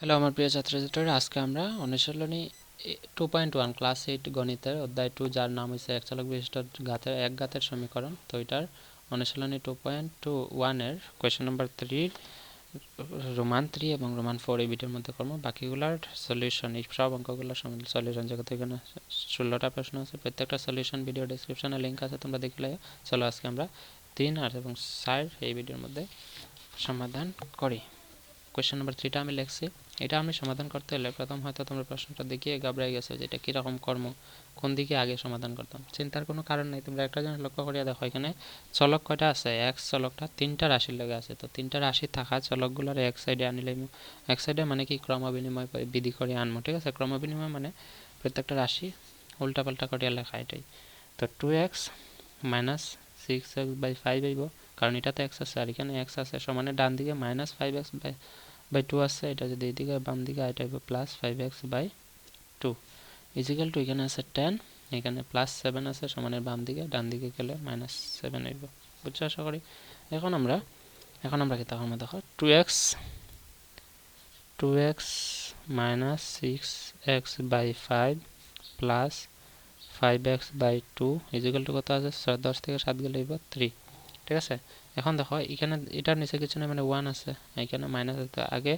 Hello আমার প্রিয় ছাত্রছাত্রীরা, আজকে আমরা অনুশীলনী 2.1 ক্লাস 8 গণিতের অধ্যায় 2 যার নাম হচ্ছে এক চলক বিশিষ্ট এক ঘাতের সমীকরণ। তো এটার অনুশীলনী 2.1 এর কোয়েশ্চেন নাম্বার 3 রোমান 3 এবং রোমান 4 এই ভিডিওর মধ্যে করবো। বাকিগুলার সলিউশন, এই সব অঙ্কগুলোর সলিউশন যেহেতু এখানে 16টা প্রশ্ন আছে, প্রত্যেকটা সলিউশন ভিডিও ডেসক্রিপশনে লিঙ্ক আছে, তোমরা দেখলে। চলো আজকে আমরা 3 আর এবং 4 এই ভিডিওর মধ্যে সমাধান করি। কোয়েশ্চেন নাম্বার 3টা আমি লিখছি। এটা আমি সমাধান করতে হলে প্রথম হয়তো তোমরা প্রশ্নটা দেখিয়ে ঘাবড়ে গেছো যে এটা কীরকম কর্ম, কোন দিকে আগে সমাধান করতাম। চিন্তার কোনো কারণ নেই, তোমরা একটা জিনিস লক্ষ্য করিয়া দেখো, এখানে চলক কয়টা আছে? এক্স চলকটা 3টা রাশির লগে আছে। তো 3টা রাশি থাকা চলকগুলোর এক সাইডে আনিলে, এক সাইডে মানে কি ক্রমবিনিময় বিধি করে আনবো, ঠিক আছে? ক্রমবিনিময় মানে প্রত্যেকটা রাশি উল্টাপাল্টা করিয়া লেখা, এটাই। তো 2x মাইনাস 6x/5 আইব, কারণ এটাতে এক্স আছে আর এখানে এক্স আছে, সমানে ডান দিকে মাইনাস 5x/2 আছে, এটা যদি এইদিকে বাম দিকে এটা হবে প্লাস 5x/2 ইজিক্যাল টু এখানে আছে 10, এখানে প্লাস 7 আছে, সমানের বাম দিকে, ডান দিকে গেলে মাইনাস 7 হইব। বুঝছো আশা করি। এখন আমরা কি তখন দেখো 2x minus 6x/5 plus 5x/2 is equal two কত আছে? 10 থেকে 7 গেলে হইব 3, ঠিক আছে? এখন দেখো এখানে এটার নিচে কিছু নেই, মানে 1 আছে, এখানে মাইনাস আছে। আগে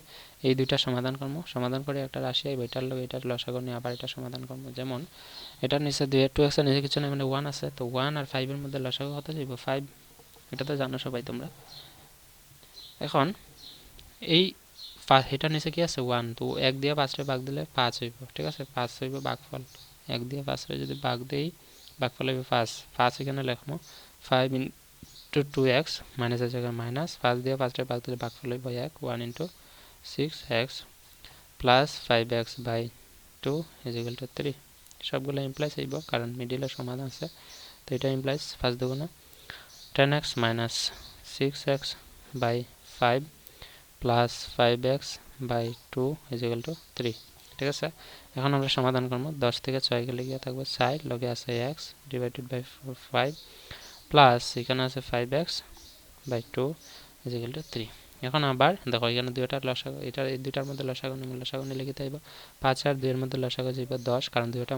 এই দুইটা সমাধান করবো, সমাধান করে একটা রাশি আইব, এটার লগে এটার লসাগু নিয়ে আবার এটা সমাধান করবো। যেমন এটার নিচে 2x এর নিচে কিছু নেই, মানে 1 আছে, তো 1 আর 5 এর মধ্যে লসাগু কত যাইব? 5, এটা তো জানো সবাই তোমরা। এখন এই এটার নিচে কি আছে? 1, তো 1 দিয়ে 5 রে ভাগ দিলে 5 হইব, ঠিক আছে? 5 হইব ভাগফল। 1 দিয়ে 5 রে যদি ভাগ দেই, ভাগফল হইব 5। 5 এখানে লিখবো 5 into 2x মাইনাসের জায়গায় মাইনাস, 5 দিয়ে 5 রে ভাগ দিলে ভাগফল হইব 1, 1 into 6x plus 5x/2 is equal two 3। সবগুলো ইমপ্লাইস হইব কারণ মিডিলে সমান আছে, তো এটা ইমপ্লাইস 5 দুগুণে 10x minus 6x/5 plus 5x/2 is equal two 3, ঠিক আছে? এখন আমরা সমাধান করবো। 10 থেকে 6 গেলে গিয়ে থাকবে 4, লগে আছে x ডিভাইডেড বাই 5 প্লাস এখানে আছে 5x/2 ইজিক্যাল টু 3। এখন আবার দেখো এখানে দুইটার লসাগু, এটা এই দুইটার মধ্যে লসাগু নিলে কি তাইব? 5 আর 2 এর মধ্যে লসাগু যাইব 10, কারণ দুইটা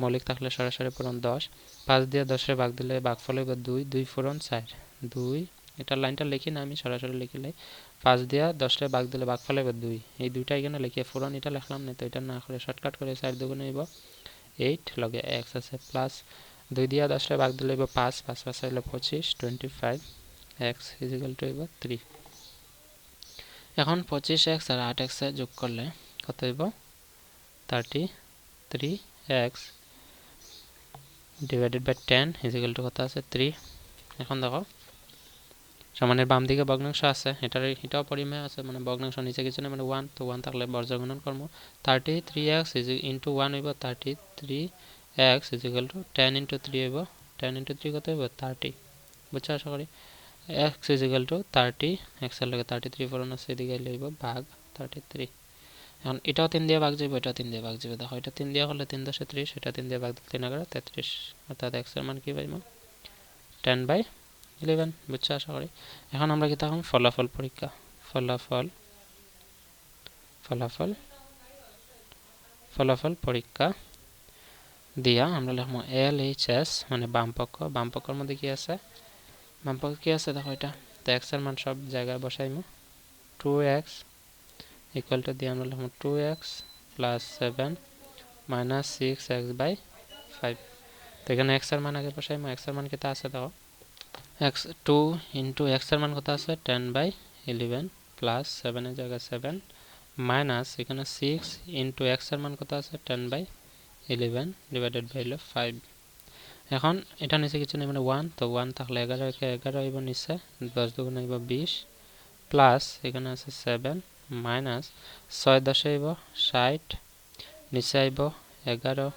মৌলিক থাকলে সরাসরি পূরণ 10। 5 দিয়ে 10 রে ভাগ দিলে ভাগফল হইব 2, 2 পূরণ 4, 2। এটা লাইনটা লিখি না, আমি সরাসরি লিখিলে 5 দিয়ে 10 রে ভাগ দিলে ভাগফল হইব 2, এই দুইটা এখানে লিখিয়ে পূরণ এটা লিখলাম না, তো এটা না করে শর্টকাট করে 4 দুগুণে হইব 8, লগে x আছে প্লাস 2 দিয়ে 10 রে ভাগ দিলে হইব 5, 5 5 হইলে 25, 25 x ইজিক্যাল টু হইব 3। এখন 25x আর 8x যোগ করলে কত হইব? 33x divided by 10 is equal two কত আছে? 3। এখন দেখো সমানের বাম দিকে ভগ্নাংশ আছে, এটাও পরিমেয় আছে, মানে ভগ্নাংশ নিচে কিছু না, মানে 1, তো 1 থাকলে বর্জ্য গুণন করব। 33x ইন্টু 1 হইব 33x ইজিক্যাল টু 10 ইন্টু 3 হইব, 10 ইন্টু 3 কত হইব? 30। বুঝছো আশা করি। x ইজিক্যাল টু 30, x এর লগে 33 পূরণ আছে, এদিকে লইব ভাগ 33। এখন এটাও 3 দিয়ে ভাগ যাবে, এটাও 3 দিয়ে ভাগ যাবে। দেখো এটা 3 দিয়ে হলে 3 10 30, এটা 3 দিয়ে ভাগ দিলে 3 11 33, অর্থাৎ x এর মান কি পাইব? 10/11। বুঝছো আশা করি। এখন আমরা কি তখন ফলাফল পরীক্ষা, ফলাফল পরীক্ষা দিয়া আমরা লিখবো LHS, মানে বাম পক্ষের মধ্যে কি আছে? বাম পক্ষে কি আছে দেখো, এটা তো x এর মান সব জায়গায় বসাইমু। 2x ইকুয়াল টু দিয়ে আমরা লিখবো 2x প্লাস 7 মাইনাস 6x/5। তো এখানে x এর মান আগে বসাইমু। x এর মান কত আছে দেখো, x 2 ইন্টু x এর মান কত আছে? 10/11 প্লাস 7 এর জায়গায় 7 মাইনাস এখানে 6 ইন্টু x এর মান কত আছে? 10/11 ডিভাইডেড বাই 5। এখন এটা নিচে কিছু নেই, মানে 1, তো 1 থাকলে 11 কে 11 হইব নিচে, 10 দুগুণ হইব 20 প্লাস এখানে আছে 7 মাইনাস 6 10 হইব 60, নিচে আইব 11,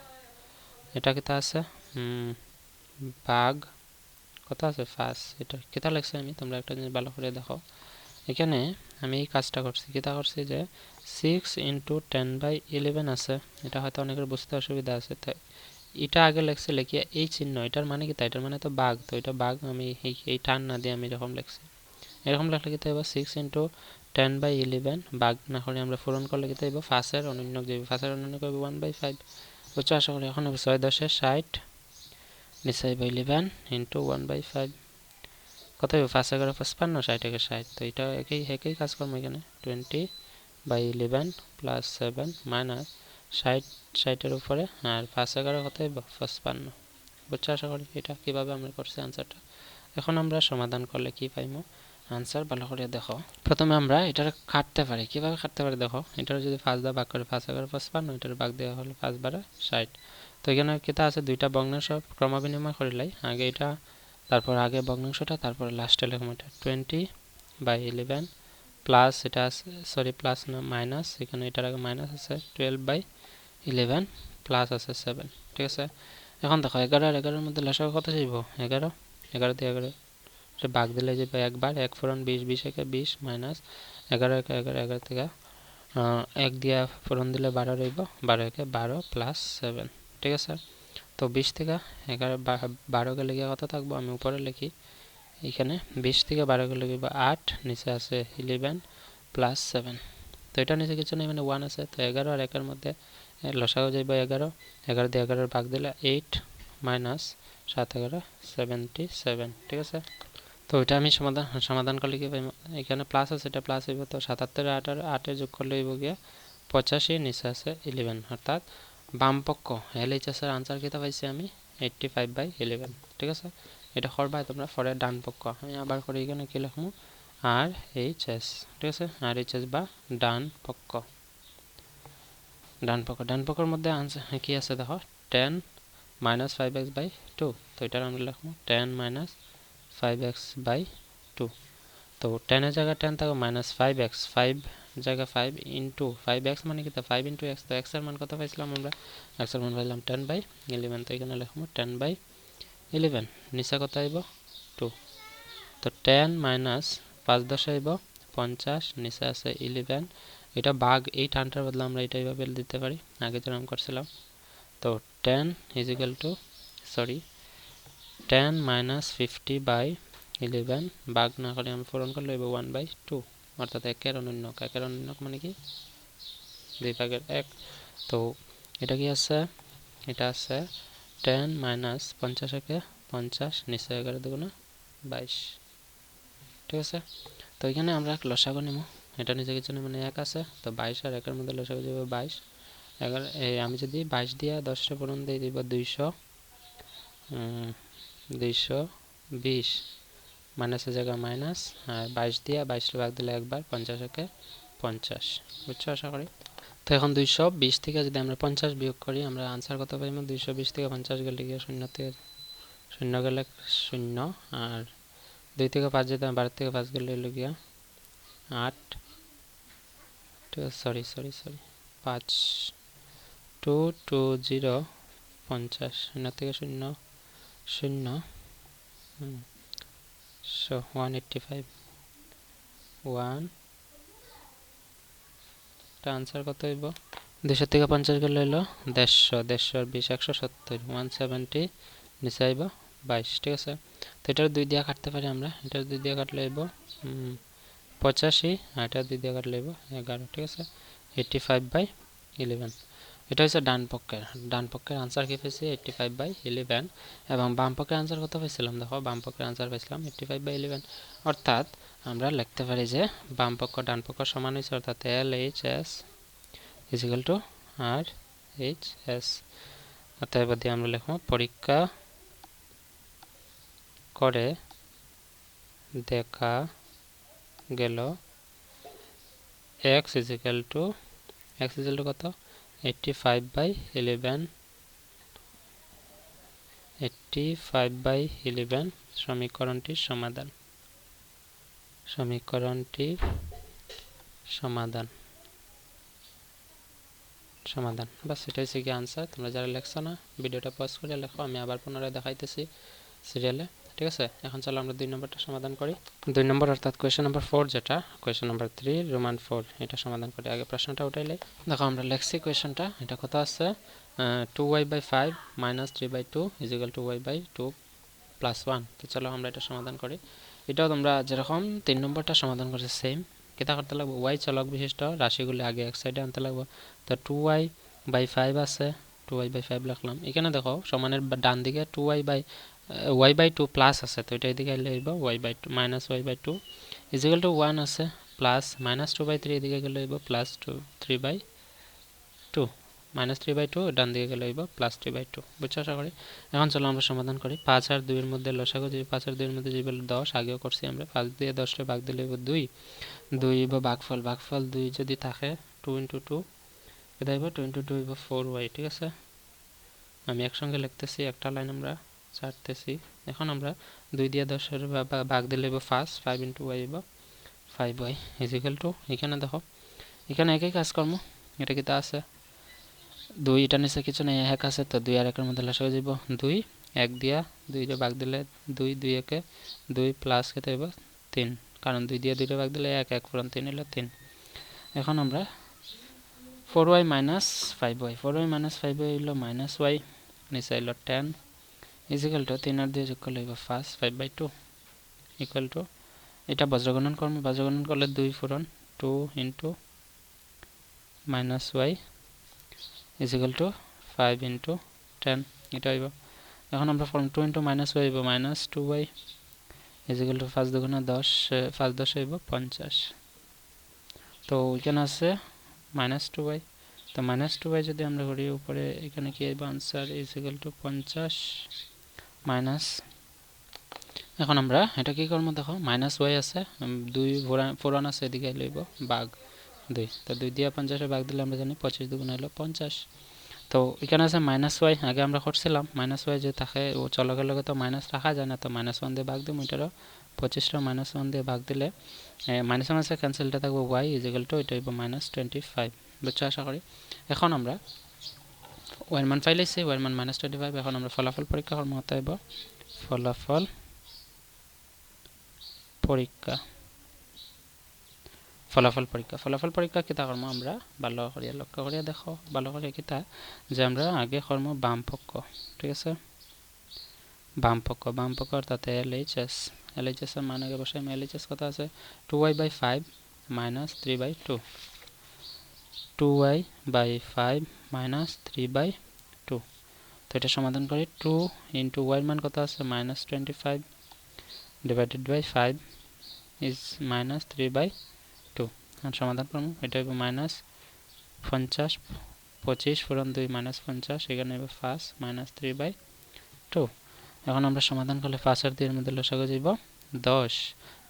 এটা কিতা আছে? ভাগ কত আছে? 5। এটা কিতা লিখছি আমি, তোমরা একটা জিনিস ভালো করে দেখো। এখানে আমি এই কাজটা করছি, কিতা করছি যে 6 ইন্টু 10/11 আছে, এটা হয়তো অনেকের বুঝতে অসুবিধা আছে, তাই এটা আগে লিখছি, লিখিয়া এই চিহ্ন, এটার মানে কি? এটার মানে তো ভাগ, তো এটা ভাগ আমি এই টান না দিয়ে আমি এরকম লিখছি। এরকম লিখলে কি হবে? 6 ইন্টু 10/11 ভাগ না করে আমরা পূরণ করলে কি হইব 5 এর অনুন্নক যাবে 5 এর অনুন্নক হবে 1/5 বুঝছো আশা করি এখন 6 10 60 নিচে হইব 11 ইনটু 1/5 কত হইব 5 11 55 60 একে 60 তো এটা একই কাজ করব এখানে 20/11 প্লাস 7 মাইনাস 60 এর উপরে আর 5 11 কত হইব 55 বুঝছো আশা করি এটা কিভাবে আমরা করছি आंसरটা এখন আমরা সমাধান করলে কি পাইমু आंसर ভালো করে দেখো প্রথমে আমরা এটার কাটতে পারি কিভাবে কাটতে পারি দেখো এটার যদি 5 দা ভাগ করে 5 11 55 এটার ভাগ দেওয়া হলো 5 12 60 তো এখানে কিটা আছে দুইটা ভগ্নাংশ ক্রমবিনিময় করিলাই আগে এটা তারপর আগে ভগ্নাংশটা তারপর লাস্টে লিখব এটা 20/11 প্লাস এটা আছে সরি প্লাস না মাইনাস এখানে এটার আগে মাইনাস আছে 12/11 প্লাস আছে 7 ঠিক আছে এখন দেখো 11 আর 11 এর মধ্যে লসাগু কত যাইব 11 11 দিয়ে 11 এটা ভাগ দিলে যাবে একবার 1 ফুরন 20 20 একে 20 মাইনাস 11 একে 11 11 থেকে 1 দিয়া ফুরন দিলে 12 রইব 12 একে 12 প্লাস 7 ঠিক আছে তো 20 থেকে 11 12 গেলে গিয়ে কত থাকবো আমি উপরে লিখি এখানে 20 থেকে 12 গেলে গিয়ে 8 নিচে আছে 11 প্লাস 7 তো এটা নিচে কিছু নেই মানে 1 আছে তো 11 আর 1 এর মধ্যে লসাগু যাইব 11 11 দিয়ে 11 এর ভাগ দিলে 8 মাইনাস 7 11 77 ঠিক আছে তো এটা আমি সমাধান করলে কি পাই এখানে প্লাস আছে এটা প্লাস হইব তো 77 আর 8 এর যোগ করলে হইব গিয়া 85 নিচে আছে 11 অর্থাৎ বাম পক্ষ এলএইচএস এর आंसर কিটা পাইছি আমি 85/11 ঠিক আছে এটা করবা তোমরা পরে ডান পক্ষ আমি আবার করে এখানে কি লিখমু আর এইচ এস ঠিক আছে আর এইচ এস বা ডান পক্ষের মধ্যে आंसर কি আছে দেখো 10 - 5x/2 তো এটা আমরা লিখমু 10 - 5x/2 তো 10 এর জায়গায় 10 থাকবে -5x 5 জায়গায় 5 ইনটু 5x মানে কি 5 ইনটু x তো x এর মান কত পাইছিলাম আমরা x এর মান পাইলাম 10/11 তো এখানে লিখমু 10/11 নিচে কত আইব 2 তো 10 মাইনাস 5 10 আইব 50 নিচে আছে 11 এটা ভাগ এই টানটার বদলে আমরা এটা এইভাবে দিতে পারি আগে যেরকম করছিলাম তো 10 50/11 ভাগ না করে আমি পূরণ করলে হইব 1/2 অর্থাৎ 1 এর অনুন্নক মানে কি 2 ভাগের 1 তো এটা কি আছে এটা আছে 10 - 50 একে 50 নিচে 11 দুগুণা 22 ঠিক আছে তো এখানে আমরা লসাগু নিব এটা নিচে কিছু নেই মানে 1 আছে তো 22 আর 1 এর মধ্যে লসাগু যাবে 22 11 আমি যদি 22 দিয়া 10 টা পূরণ দেই দিব 220 মাইনাসের জায়গায় মাইনাস আর 22 দিয়া 22 টা ভাগ দিলে একবার 50 একে 50 বুঝছো আশা করি তো এখন 220 থেকে যদি আমরা 50 বিয়োগ করি আমরা आंसर কত পাইমু 220 থেকে 50 গেলে গিয়ে 0 থেকে 0 গেলে 0 আর 2 থেকে 5 যেতে 12 থেকে 5 গেলে হলো গিয়া 8 সরি 5 2 2 0 50 0 থেকে 0 0 so 185 1 টা आंसर কত হইব 200 থেকে 50 গেলে হলো 150 আর 20 170 170 নিচে আইব 22 ঠিক আছে তো এটার 2 দিয়া কাটতে পারি আমরা এটার 2 দিয়া কাটলে আইব 85 আর এটা 2 দিয়া কাটলে আইব 11 ঠিক আছে 85/11 এটা হচ্ছে ডান পক্ষের आंसर কি পাইছি 85/11 এবং বাম পক্ষের आंसर কত পাইছিলাম দেখো বাম পক্ষের आंसर পাইছিলাম 85/11 অর্থাৎ আমরা লিখতে পারি যে বাম পক্ষ ডান পক্ষ সমান হইছে অর্থাৎ LHS = RHS অতএব যদি আমরা লিখব পরীক্ষা করে দেখা গেল x কত 85/11 সমীকরণটির সমাধান বাস এটাই হচ্ছে কি आंसर তোমরা যারা লেখছো না ভিডিওটা পজ করে লেখো আমি আবার পুনরায় দেখাইতেছি সিরিয়ালে ঠিক আছে এখন চলো আমরা 2 নম্বরটা সমাধান করি 2 নম্বর অর্থাৎ কোশ্চেন নাম্বার 4 যেটা কোশ্চেন নাম্বার 3 রোমান 4 এটা সমাধান করি আগে প্রশ্নটা উঠাইলে দেখো আমরা লিখছি কোশ্চেনটা এটা কত আছে 2y/5 - 3/2 = y/2 + 1 তো চলো আমরা এটা সমাধান করি এটাও তোমরা যেরকম 3 নম্বরটা সমাধান করছে সেম কিতা করতে লাগবে y চলক বিশিষ্ট রাশিগুলি আগে এক সাইডে আনতে লাগবে তো 2y/5 আছে 2y/5 লিখলাম এখানে দেখো সমানের ডান দিকে y/2 প্লাস আছে তো এটা এদিকে আইলে হইব y/2 -y/2 = 1 আছে প্লাস -2/3 এদিকে গেলে হইব +3/2 -3/2 ডান দিকে গেলে হইব +3/2 বুঝছো আশা করি এখন চলো আমরা সমাধান করি 5 আর 2 এর মধ্যে লসাগু যদি 5 আর 2 এর মধ্যে যদি 10 আগেও করছি আমরা 5 দিয়ে 10 রে ভাগ দিলে হইব 2 হইব ভাগফল 2 যদি থাকে 2 * 2 এটা হইব 2 * 2 হইব 4y ঠিক আছে আমি একসঙ্গে লিখতেছি একটা লাইন আমরা ছাড়তেছি এখন আমরা 2 দিয়ে 10 এর ভাগ দিলে হইব 5 5 * y হইব 5y এখানে দেখো এখানে একই কাজ করব এটা কিটা আছে 2 এটা নিচে কিছু নাই 1 আছে তো 2 আর 1 এর মধ্যে লসাগু যাব 2 1 দিয়া 2 রে ভাগ দিলে 2 2 একে 2 প্লাস কত হইব 3 কারণ 2 দিয়ে 2 রে ভাগ দিলে 1 1 পুরন 3 হলো 3 এখন আমরা 4y - 5y 4y - 5y হলো -y নিচে হলো 10 = 3 আর 2 যোগ করলে হইব 5/2 = এটা বজ্রগণন করলে 2 পুরন 2 * -y = 5 * 10 এটা হইব এখন আমরা ফর্ম 2 * -y হইব -2y = 5 * 2 = 10 5 10 হইব 50 তো এখানে আছে -2y তো -2y যদি আমরা করি উপরে এখানে কি হইব आंसर = 50 মাইনাস এখন আমরা এটা কি করব দেখো -y আছে 2 পুরান আছে এদিকে লইব ভাগ 2 তো 2 দিয়ে 50 এর ভাগ দিলে আমরা জানি 25 * 2 হলো 50 তো এখানে আছে -y আগে আমরা করছিলাম -y যে থাকে ও চলকের লগে তো মাইনাস রাখা যায় না তো -1 দিয়ে ভাগ দিই এটারও 25 টা -1 দিয়ে ভাগ দিলে -1 আছে ক্যান্সেলটা থাকবে y = এটা হইব -25 বুঝছো আশা করি এখন আমরা y এর মান পাইলেছি y এর মান -25 এখন আমরা ফলাফল পরীক্ষা করব অতএব ফলাফল পরীক্ষা কিতা করব আমরা ভালো করিয়া লক্ষ্য করিয়া দেখো ভালো করে কিতা যে আমরা আগে করব বাম পক্ষ ঠিক আছে বাম পক্ষ অর্থাৎ LHS এর মান আগে বসাই LHS কত আছে 2y/5 - 3/2 2y/5 - 3/2 তো এটা সমাধান করি 2 * y এর মান কত আছে -25 divided by 5 is -3/2 আর সমাধান করব এটা হবে -50 25 পুরন 2 -50 এখানে হবে 5 -3/2 এখন আমরা সমাধান করলে 5 আর 2 এর মধ্যে লসাগু যাব 10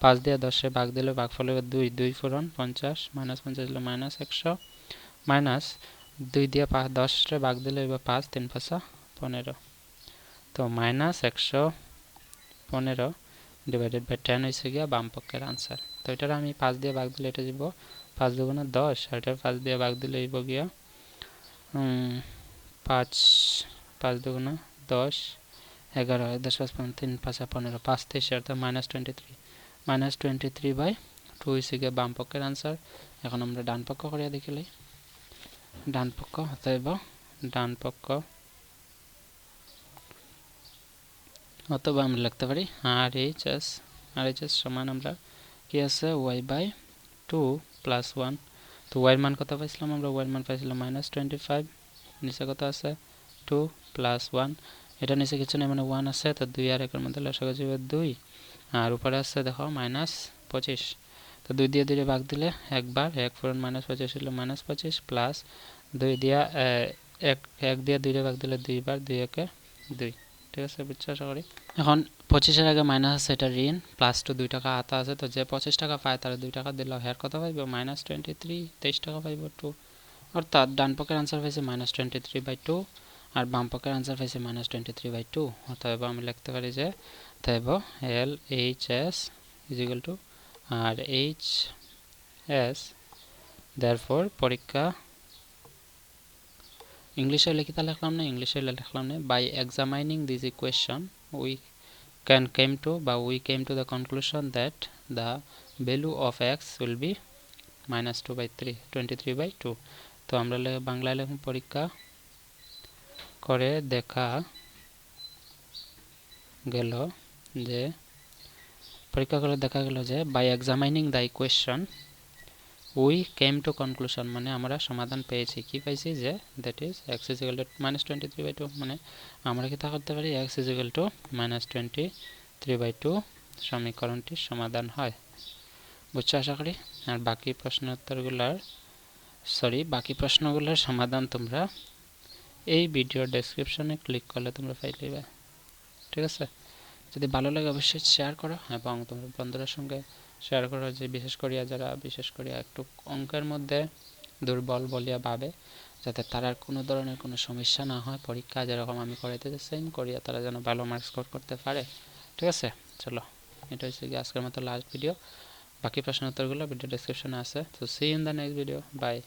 5 দিয়ে 10 এর ভাগ দিলে ভাগফল হবে 2 2 পুরন 50 -50 হলো -100 মাইনাস 2 দিয়ে 10 রে ভাগ দিলে হবে 5 3 5 15 তো -115 divided by 10 হইছে গিয়া বাম পক্ষের आंसर তো এটার আমি 5 দিয়ে ভাগ দিলে এটা যাব 5 * 2 = 10 আর এটা 5 দিয়ে ভাগ দিলে হইব গিয়া 5 5 * 2 = 10 11 10 5 3 5 15 5 23 অর্থাৎ -23/2 হইছে গিয়া বাম পক্ষের आंसर এখন আমরা ডান পক্ষ করিয়া দেখিলাই ডান পক্ষ অতএব ডান পক্ষ অথবা আমরা লিখতে পারি RHS সমান আমরা কি আছে y/2 + 1 তো y এর মান কত পাইছিলাম আমরা y এর মান পাইছিলাম -25 নিচে কত আছে 2 + 1 এটা নিচে কিছু নাই মানে 1 আছে তো 2 আর 1 এর মধ্যে লসাগু হবে 2 আর উপরে আছে দেখো -25 তো 2 দিয়ে 2 রে ভাগ দিলে একবার 1 পুরন -25 হলো -25 প্লাস 2 দিয়া 1 দিয়ে 2 রে ভাগ দিলে 2 বার 2 একে 2 ঠিক আছে বুঝছো আশা করি এখন 25 এর আগে মাইনাস আছে এটা ঋণ প্লাস টু 2 টাকা হাতে আছে তো যে 25 টাকা পায় তার 2 টাকা দিলে হের কত পাইবো -23 23 টাকা পাইবো 2 অর্থাৎ ডান পক্ষের आंसर পাইছে -23/2 আর বাম পক্ষের आंसर পাইছে -23/2 অতএব আমি লিখতে পারি যে অতএব LHS = RHS therefore পরীক্ষা ইংলিশে লিখিতা লিখলাম না by examining this equation we came to the conclusion that the value of x will be -23/2 তো আমরা বাংলায় লিখব পরীক্ষা করে দেখা গেল যে by examining the equation we came to conclusion মানে আমরা সমাধান পেয়েছি, কি পাইছি যে that is x is equal to -23/2, মানে আমরা কি তা করতে পারি x ইজ ইকুয়াল টু -23/2 সমীকরণটির সমাধান হয়। বুঝছো আশা করি। আর বাকি প্রশ্নগুলোর সমাধান তোমরা এই ভিডিওর ডেসক্রিপশনে ক্লিক করলে তোমরা পাই যাবে, ঠিক আছে। যদি ভালো লাগে অবশ্যই শেয়ার করো এবং তোমার বন্ধুদের সঙ্গে শেয়ার করো, যে বিশেষ করিয়া একটু অঙ্কের মধ্যে দুর্বল বলিয়া ভাবে, যাতে তার কোনো ধরনের কোনো সমস্যা না হয় পরীক্ষা, যেরকম আমি করাইতে সেম করিয়া তারা যেন ভালো মার্কস স্কোর করতে পারে, ঠিক আছে। চলো, এটা হচ্ছে কি আজকের মতো লাস্ট ভিডিও। বাকি প্রশ্ন উত্তরগুলো ভিডিও ডেসক্রিপশনে আছে। তো see in the next video, by.